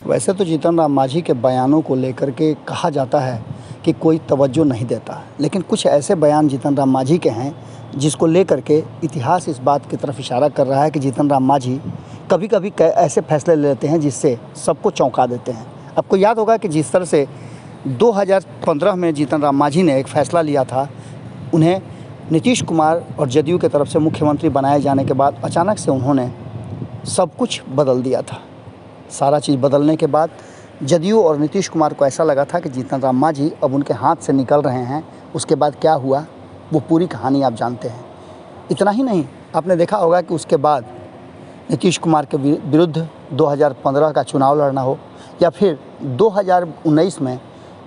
वैसे तो जीतन राम मांझी के बयानों को लेकर के कहा जाता है कि कोई तवज्जो नहीं देता, लेकिन कुछ ऐसे बयान जीतन राम मांझी के हैं जिसको लेकर के इतिहास इस बात की तरफ इशारा कर रहा है कि जीतन राम मांझी कभी कभी ऐसे फैसले ले लेते हैं जिससे सबको चौंका देते हैं। आपको याद होगा कि जिस तरह से 2015 में जीतन राम मांझी ने एक फ़ैसला लिया था, उन्हें नीतीश कुमार और जदयू की तरफ से मुख्यमंत्री बनाए जाने के बाद अचानक से उन्होंने सब कुछ बदल दिया था। सारा चीज़ बदलने के बाद जदयू और नीतीश कुमार को ऐसा लगा था कि जीतन राम मांझी अब उनके हाथ से निकल रहे हैं। उसके बाद क्या हुआ वो पूरी कहानी आप जानते हैं। इतना ही नहीं, आपने देखा होगा कि उसके बाद नीतीश कुमार के विरुद्ध 2015 का चुनाव लड़ना हो या फिर 2019 में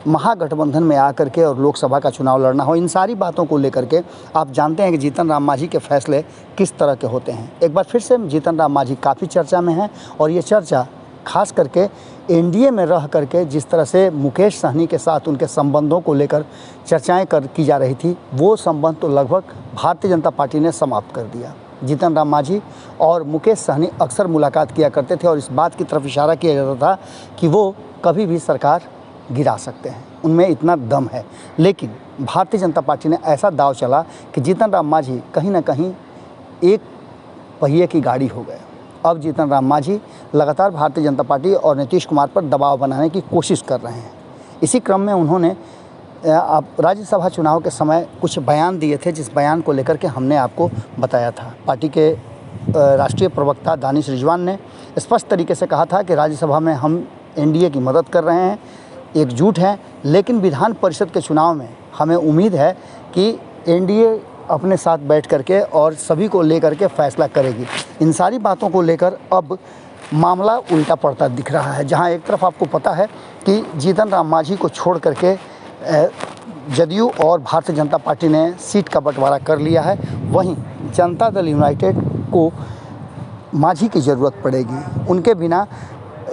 महागठबंधन में आकर के और लोकसभा का चुनाव लड़ना हो, इन सारी बातों को लेकर के आप जानते हैं कि जीतन राम मांझी के फैसले किस तरह के होते हैं। एक बार फिर से जीतन राम मांझी काफ़ी चर्चा में हैं और ये चर्चा खास करके एनडीए में रह करके जिस तरह से मुकेश सहनी के साथ उनके संबंधों को लेकर चर्चाएं की जा रही थी, वो संबंध तो लगभग भारतीय जनता पार्टी ने समाप्त कर दिया। जीतन राम मांझी और मुकेश सहनी अक्सर मुलाकात किया करते थे और इस बात की तरफ इशारा किया जाता था कि वो कभी भी सरकार गिरा सकते हैं, उनमें इतना दम है। लेकिन भारतीय जनता पार्टी ने ऐसा दाव चला कि जीतन राम मांझी कहीं ना कहीं एक पहिए की गाड़ी हो गए। अब जीतन राम मांझी लगातार भारतीय जनता पार्टी और नीतीश कुमार पर दबाव बनाने की कोशिश कर रहे हैं। इसी क्रम में उन्होंने राज्यसभा चुनाव के समय कुछ बयान दिए थे, जिस बयान को लेकर के हमने आपको बताया था। पार्टी के राष्ट्रीय प्रवक्ता दानिश रिजवान ने स्पष्ट तरीके से कहा था कि राज्यसभा में हम एनडीए की मदद कर रहे हैं, एकजुट हैं, लेकिन विधान परिषद के चुनाव में हमें उम्मीद है कि एनडीए अपने साथ बैठ करके और सभी को लेकर के फैसला करेगी। इन सारी बातों को लेकर अब मामला उल्टा पड़ता दिख रहा है। जहां एक तरफ आपको पता है कि जीतन राम मांझी को छोड़ करके जदयू और भारतीय जनता पार्टी ने सीट का बंटवारा कर लिया है, वहीं जनता दल यूनाइटेड को मांझी की ज़रूरत पड़ेगी। उनके बिना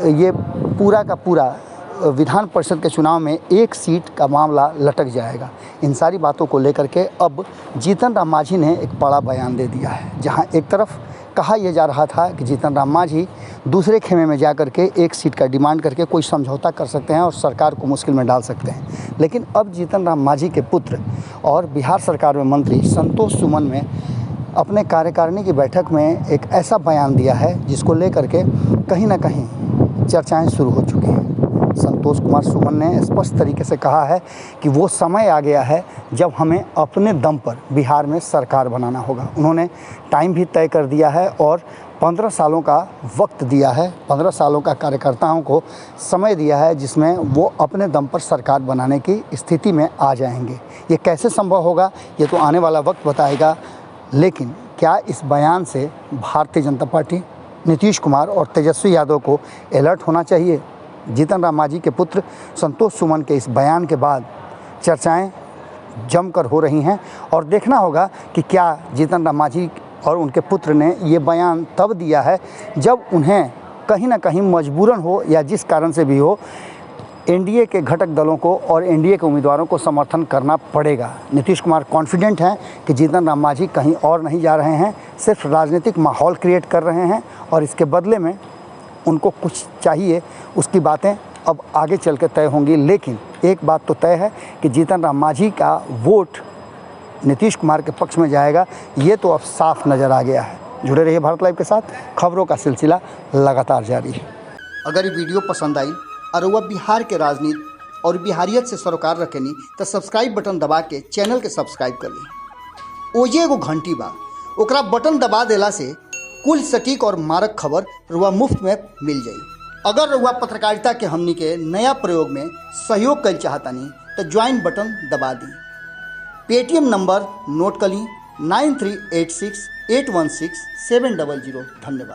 ये पूरा का पूरा विधान परिषद के चुनाव में एक सीट का मामला लटक जाएगा। इन सारी बातों को लेकर के अब जीतन राम मांझी ने एक बड़ा बयान दे दिया है। जहां एक तरफ कहा यह जा रहा था कि जीतन राम मांझी दूसरे खेमे में जाकर के एक सीट का डिमांड करके कोई समझौता कर सकते हैं और सरकार को मुश्किल में डाल सकते हैं, लेकिन अब जीतन राम मांझी के पुत्र और बिहार सरकार में मंत्री संतोष सुमन ने अपने कार्यकारिणी की बैठक में एक ऐसा बयान दिया है जिसको लेकर के कहीं ना कहीं चर्चाएँ शुरू हो चुकी हैं। संतोष कुमार सुमन ने स्पष्ट तरीके से कहा है कि वो समय आ गया है जब हमें अपने दम पर बिहार में सरकार बनाना होगा। उन्होंने टाइम भी तय कर दिया है और 15 सालों का वक्त दिया है, 15 सालों का कार्यकर्ताओं को समय दिया है जिसमें वो अपने दम पर सरकार बनाने की स्थिति में आ जाएंगे। ये कैसे संभव होगा ये तो आने वाला वक्त बताएगा, लेकिन क्या इस बयान से भारतीय जनता पार्टी, नीतीश कुमार और तेजस्वी यादव को अलर्ट होना चाहिए? जीतन राम मांझी के पुत्र संतोष सुमन के इस बयान के बाद चर्चाएं जमकर हो रही हैं और देखना होगा कि क्या जीतन राम मांझी और उनके पुत्र ने ये बयान तब दिया है जब उन्हें कहीं ना कहीं मजबूरन हो या जिस कारण से भी हो एनडीए के घटक दलों को और एनडीए के उम्मीदवारों को समर्थन करना पड़ेगा। नीतीश कुमार कॉन्फिडेंट हैं कि जीतन राम मांझी कहीं और नहीं जा रहे हैं, सिर्फ राजनीतिक माहौल क्रिएट कर रहे हैं और इसके बदले में उनको कुछ चाहिए, उसकी बातें अब आगे चल के तय होंगी। लेकिन एक बात तो तय है कि जीतन राम मांझी का वोट नीतीश कुमार के पक्ष में जाएगा, ये तो अब साफ नज़र आ गया है। जुड़े रहिए भारत लाइव के साथ, खबरों का सिलसिला लगातार जारी है। अगर ये वीडियो पसंद आई और वह बिहार के राजनीति और बिहारियत से सरोकार रखेनी तो सब्सक्राइब बटन दबा के चैनल के सब्सक्राइब कर ली। ओजे एगो घंटी बा, ओकरा बटन दबा देला से कुल सटीक और मारक खबर रुआ मुफ्त में मिल जाई। अगर रुआ पत्रकारिता के हमनी के नया प्रयोग में सहयोग कर चाहतानी तो ज्वाइन बटन दबा दी। पेटीएम नंबर नोट कर ली 9386816700। धन्यवाद।